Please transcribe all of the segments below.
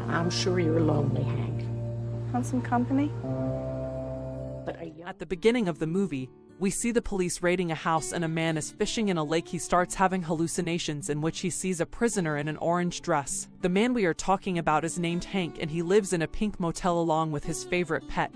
I'm sure you're lonely, Hank. Want some company? At the beginning of the movie, we see the police raiding a house and a man is fishing in a lake. He starts having hallucinations in which he sees a prisoner in an orange dress. The man we are talking about is named Hank, and he lives in a pink motel along with his favorite pet,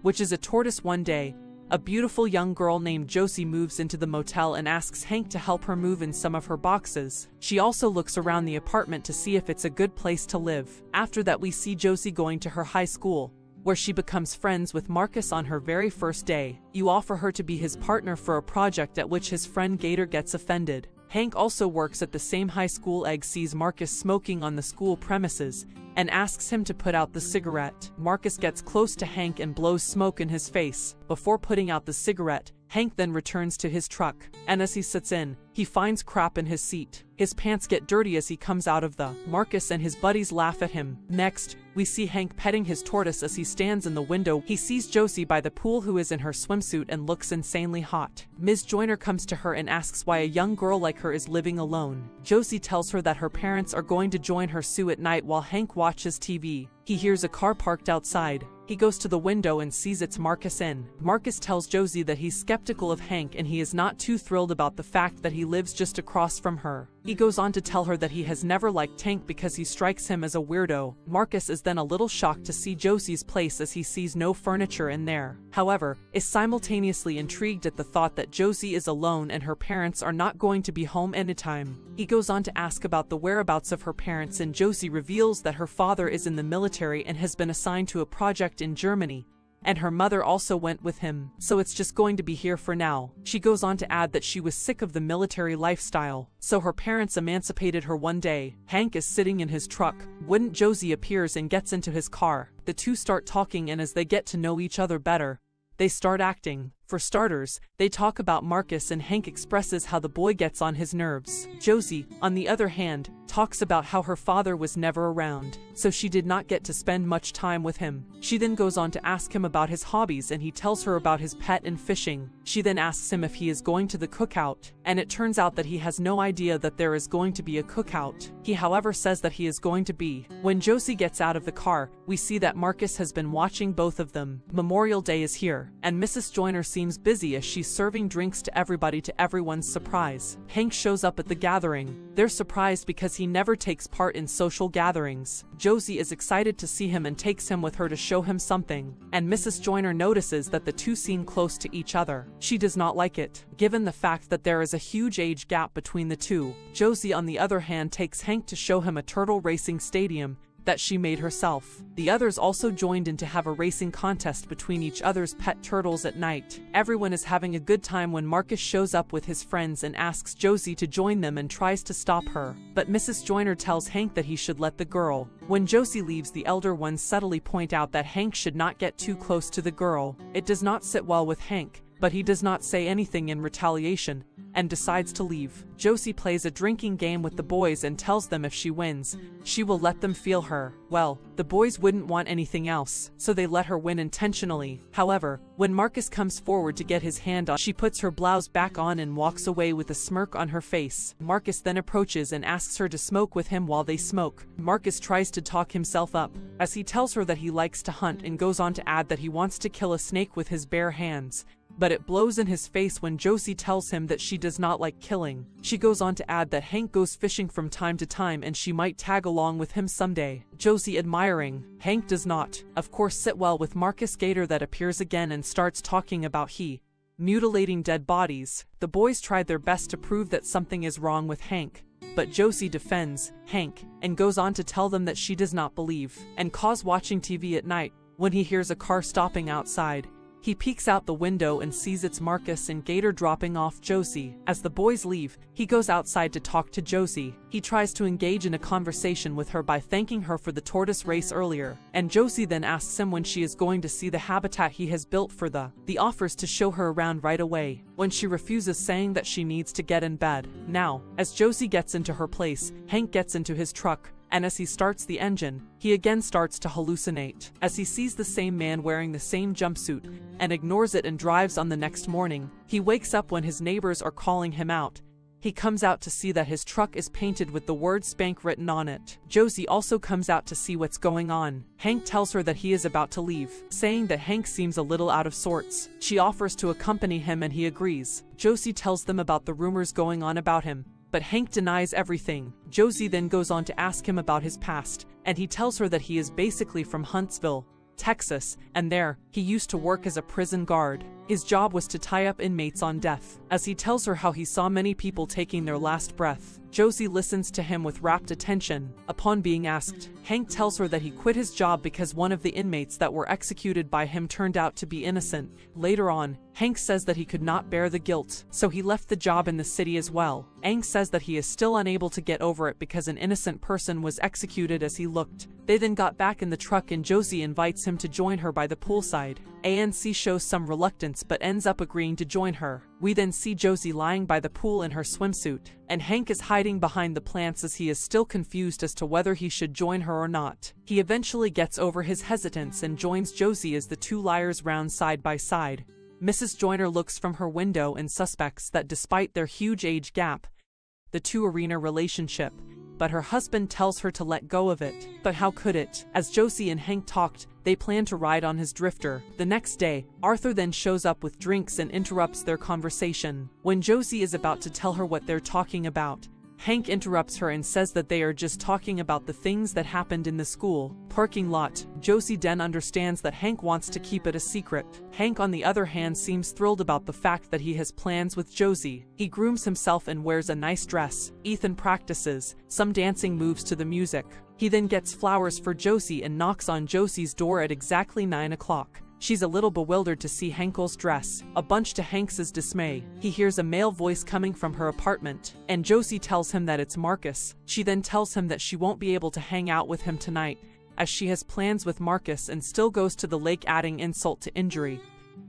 which is a tortoise. One day, a beautiful young girl named Josie moves into the motel and asks Hank to help her move in some of her boxes. She also looks around the apartment to see if it's a good place to live. After that, we see Josie going to her high school, where she becomes friends with Marcus on her very first day. You offer her to be his partner for a project, at which his friend Gator gets offended. Hank also works at the same high school. Egg sees Marcus smoking on the school premises and asks him to put out the cigarette. Marcus gets close to Hank and blows smoke in his face. Before putting out the cigarette, Hank then returns to his truck, and as he sits in, he finds crap in his seat. His pants get dirty as he comes out of the. Marcus and his buddies laugh at him. Next, we see Hank petting his tortoise as he stands in the window. He sees Josie by the pool, who is in her swimsuit and looks insanely hot. Ms. Joyner comes to her and asks why a young girl like her is living alone. Josie tells her that her parents are going to join her zoo at night while Hank watches TV. He hears a car parked outside. He goes to the window and sees it's Marcus in. Marcus tells Josie that he's skeptical of Hank and he is not too thrilled about the fact that he lives just across from her. He goes on to tell her that he has never liked Hank because he strikes him as a weirdo. Marcus is then a little shocked to see Josie's place as he sees no furniture in there. However, is simultaneously intrigued at the thought that Josie is alone and her parents are not going to be home anytime. He goes on to ask about the whereabouts of her parents, and Josie reveals that her father is in the military and has been assigned to a project in Germany, and her mother also went with him, so it's just going to be here for now. She goes on to add that she was sick of the military lifestyle, so her parents emancipated her one day. Hank is sitting in his truck when Josie appears and gets into his car. The two start talking, and as they get to know each other better, they start acting. For starters, they talk about Marcus, and Hank expresses how the boy gets on his nerves. Josie, on the other hand, talks about how her father was never around, so she did not get to spend much time with him. She then goes on to ask him about his hobbies, and he tells her about his pet and fishing. She then asks him if he is going to the cookout, and it turns out that he has no idea that there is going to be a cookout. He, however, says that he is going to be. When Josie gets out of the car, we see that Marcus has been watching both of them. Memorial Day is here, and Mrs. Joyner seems busy as she's serving drinks to everybody, to everyone's surprise. Hank shows up at the gathering. They're surprised because he never takes part in social gatherings. Josie is excited to see him and takes him with her to show him something, and Mrs. Joyner notices that the two seem close to each other. She does not like it, given the fact that there is a huge age gap between the two. Josie, on the other hand, takes Hank to show him a turtle racing stadium that she made herself. The others also joined in to have a racing contest between each other's pet turtles at night. Everyone is having a good time when Marcus shows up with his friends and asks Josie to join them and tries to stop her, but Mrs. Joyner tells Hank that he should let the girl. When Josie leaves, the elder ones subtly point out that Hank should not get too close to the girl. It does not sit well with Hank, but he does not say anything in retaliation and decides to leave. Josie plays a drinking game with the boys and tells them if she wins, she will let them feel her. Well, the boys wouldn't want anything else, so they let her win intentionally. However, when Marcus comes forward to get his hand on, she puts her blouse back on and walks away with a smirk on her face. Marcus then approaches and asks her to smoke with him while they smoke. Marcus tries to talk himself up, as he tells her that he likes to hunt and goes on to add that he wants to kill a snake with his bare hands, but it blows in his face when Josie tells him that she does not like killing. She goes on to add that Hank goes fishing from time to time and she might tag along with him someday. Josie admiring. Hank does not, of course, sit well with Marcus. Gator that appears again and starts talking about mutilating dead bodies. The boys tried their best to prove that something is wrong with Hank, but Josie defends Hank and goes on to tell them that she does not believe and cause watching TV at night. When he hears a car stopping outside, he peeks out the window and sees it's Marcus and Gator dropping off Josie. As the boys leave, he goes outside to talk to Josie. He tries to engage in a conversation with her by thanking her for the tortoise race earlier, and Josie then asks him when she is going to see the habitat he has built for the. He offers to show her around right away, when she refuses, saying that she needs to get in bed. Now, as Josie gets into her place, Hank gets into his truck, and as he starts the engine, he again starts to hallucinate, as he sees the same man wearing the same jumpsuit, and ignores it and drives on. The next morning, he wakes up when his neighbors are calling him out, He comes out to see that his truck is painted with the word Spank written on it. Josie also comes out to see what's going on. Hank tells her that he is about to leave, saying that Hank seems a little out of sorts. She offers to accompany him and he agrees. Josie tells them about the rumors going on about him, but Hank denies everything. Josie then goes on to ask him about his past, and he tells her that he is basically from Huntsville, Texas, and there, he used to work as a prison guard. His job was to tie up inmates on death. As he tells her how he saw many people taking their last breath, Josie listens to him with rapt attention. Upon being asked, Hank tells her that he quit his job because one of the inmates that were executed by him turned out to be innocent. Later on, Hank says that he could not bear the guilt, so he left the job in the city as well. Hank says that he is still unable to get over it because an innocent person was executed as he looked. They then got back in the truck and Josie invites him to join her by the poolside. ANC shows some reluctance but ends up agreeing to join her. We then see Josie lying by the pool in her swimsuit, and Hank is hiding behind the plants as he is still confused as to whether he should join her or not. He eventually gets over his hesitance and joins Josie as the two liars round side by side. Mrs. Joyner looks from her window and suspects that despite their huge age gap, the two are in a relationship, but her husband tells her to let go of it. But how could it? As Josie and Hank talked, they plan to ride on his drifter. The next day, Arthur then shows up with drinks and interrupts their conversation. When Josie is about to tell her what they're talking about, Hank interrupts her and says that they are just talking about the things that happened in the school parking lot. Josie then understands that Hank wants to keep it a secret. Hank, on the other hand, seems thrilled about the fact that he has plans with Josie. He grooms himself and wears a nice dress. Ethan practices some dancing moves to the music. He then gets flowers for Josie and knocks on Josie's door at exactly 9 o'clock. She's a little bewildered to see Hankel's dress, a bunch to Hanks's dismay. He hears a male voice coming from her apartment, and Josie tells him that it's Marcus. She then tells him that she won't be able to hang out with him tonight, as she has plans with Marcus, and still goes to the lake, adding insult to injury.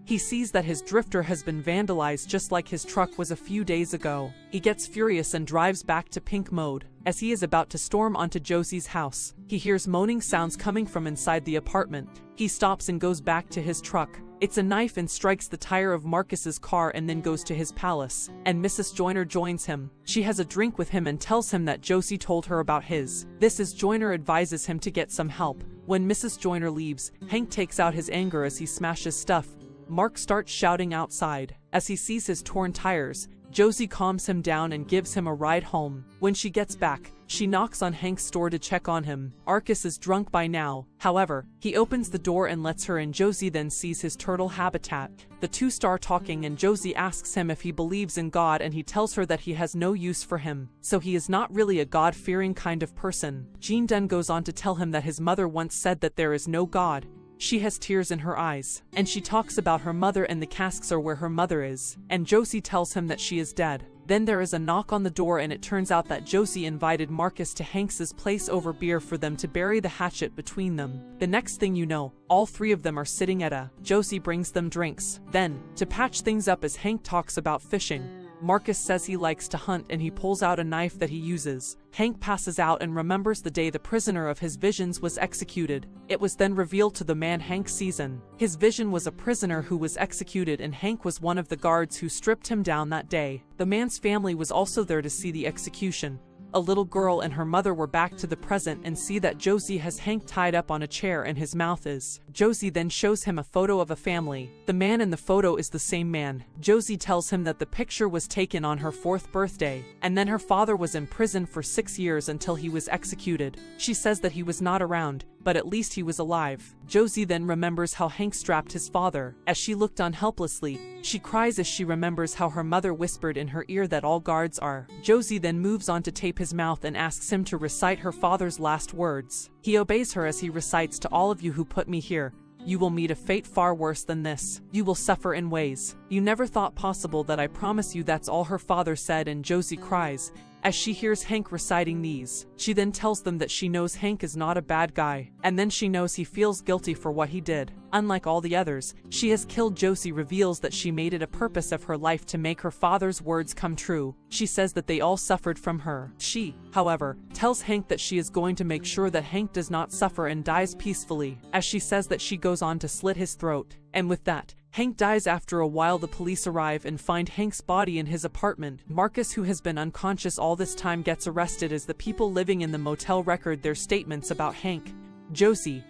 He sees that his drifter has been vandalized just like his truck was a few days ago. He gets furious and drives back to pink mode. As he is about to storm onto Josie's house, he hears moaning sounds coming from inside the apartment. He stops and goes back to his truck. It's a knife and strikes the tire of Marcus's car and then goes to his palace, and Mrs. Joyner joins him. She has a drink with him and tells him that Josie told her about his. This is Joyner advises him to get some help. When Mrs. Joyner leaves, Hank takes out his anger as he smashes stuff. Mark starts shouting outside. As he sees his torn tires, Josie calms him down and gives him a ride home. When she gets back, she knocks on Hank's door to check on him. Arcus is drunk by now. However, he opens the door and lets her in. Josie then sees his turtle habitat. The two start talking and Josie asks him if he believes in God, and he tells her that he has no use for him, so he is not really a God-fearing kind of person. Jean then goes on to tell him that his mother once said that there is no God. She has tears in her eyes, and she talks about her mother and the casks are where her mother is, and Josie tells him that she is dead. Then there is a knock on the door and it turns out that Josie invited Marcus to Hanks's place over beer for them to bury the hatchet between them. The next thing you know, all three of them are sitting at Josie brings them drinks. Then, to patch things up as Hank talks about fishing, Marcus says he likes to hunt and he pulls out a knife that he uses. Hank passes out and remembers the day the prisoner of his visions was executed. It was then revealed to the man Hank sees in his vision was a prisoner who was executed, and Hank was one of the guards who stripped him down that day. The man's family was also there to see the execution. A little girl and her mother were back to the present and see that Josie has Hank tied up on a chair and his mouth is. Josie then shows him a photo of a family. The man in the photo is the same man. Josie tells him that the picture was taken on her 4th birthday, and then her father was in prison for 6 years until he was executed. She says that he was not around, but at least he was alive. Josie then remembers how Hank strapped his father. As she looked on helplessly, she cries as she remembers how her mother whispered in her ear that all guards are. Josie then moves on to tape his mouth and asks him to recite her father's last words. He obeys her as he recites, "To all of you who put me here, you will meet a fate far worse than this. You will suffer in ways you never thought possible, that I promise you." That's all her father said, and Josie cries as she hears Hank reciting these. She then tells them that she knows Hank is not a bad guy, and then she knows he feels guilty for what he did. Unlike all the others, she has killed. Josie reveals that she made it a purpose of her life to make her father's words come true. She says that they all suffered from her. She, however, tells Hank that she is going to make sure that Hank does not suffer and dies peacefully, as she says that she goes on to slit his throat. And with that, Hank dies. After a while, the police arrive and find Hank's body in his apartment. Marcus, who has been unconscious all this time, gets arrested as the people living in the motel record their statements about Hank, Josie,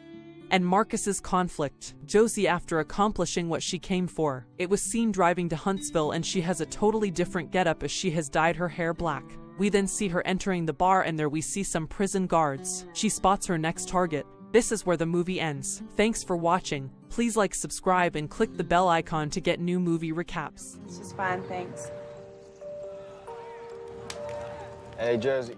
and Marcus's conflict. Josie, after accomplishing what she came for, it was seen driving to Huntsville, and she has a totally different getup as she has dyed her hair black. We then see her entering the bar, and there we see some prison guards. She spots her next target. This is where the movie ends. Thanks for watching. Please like, subscribe, and click the bell icon to get new movie recaps. This is fine, thanks. Hey, Jersey.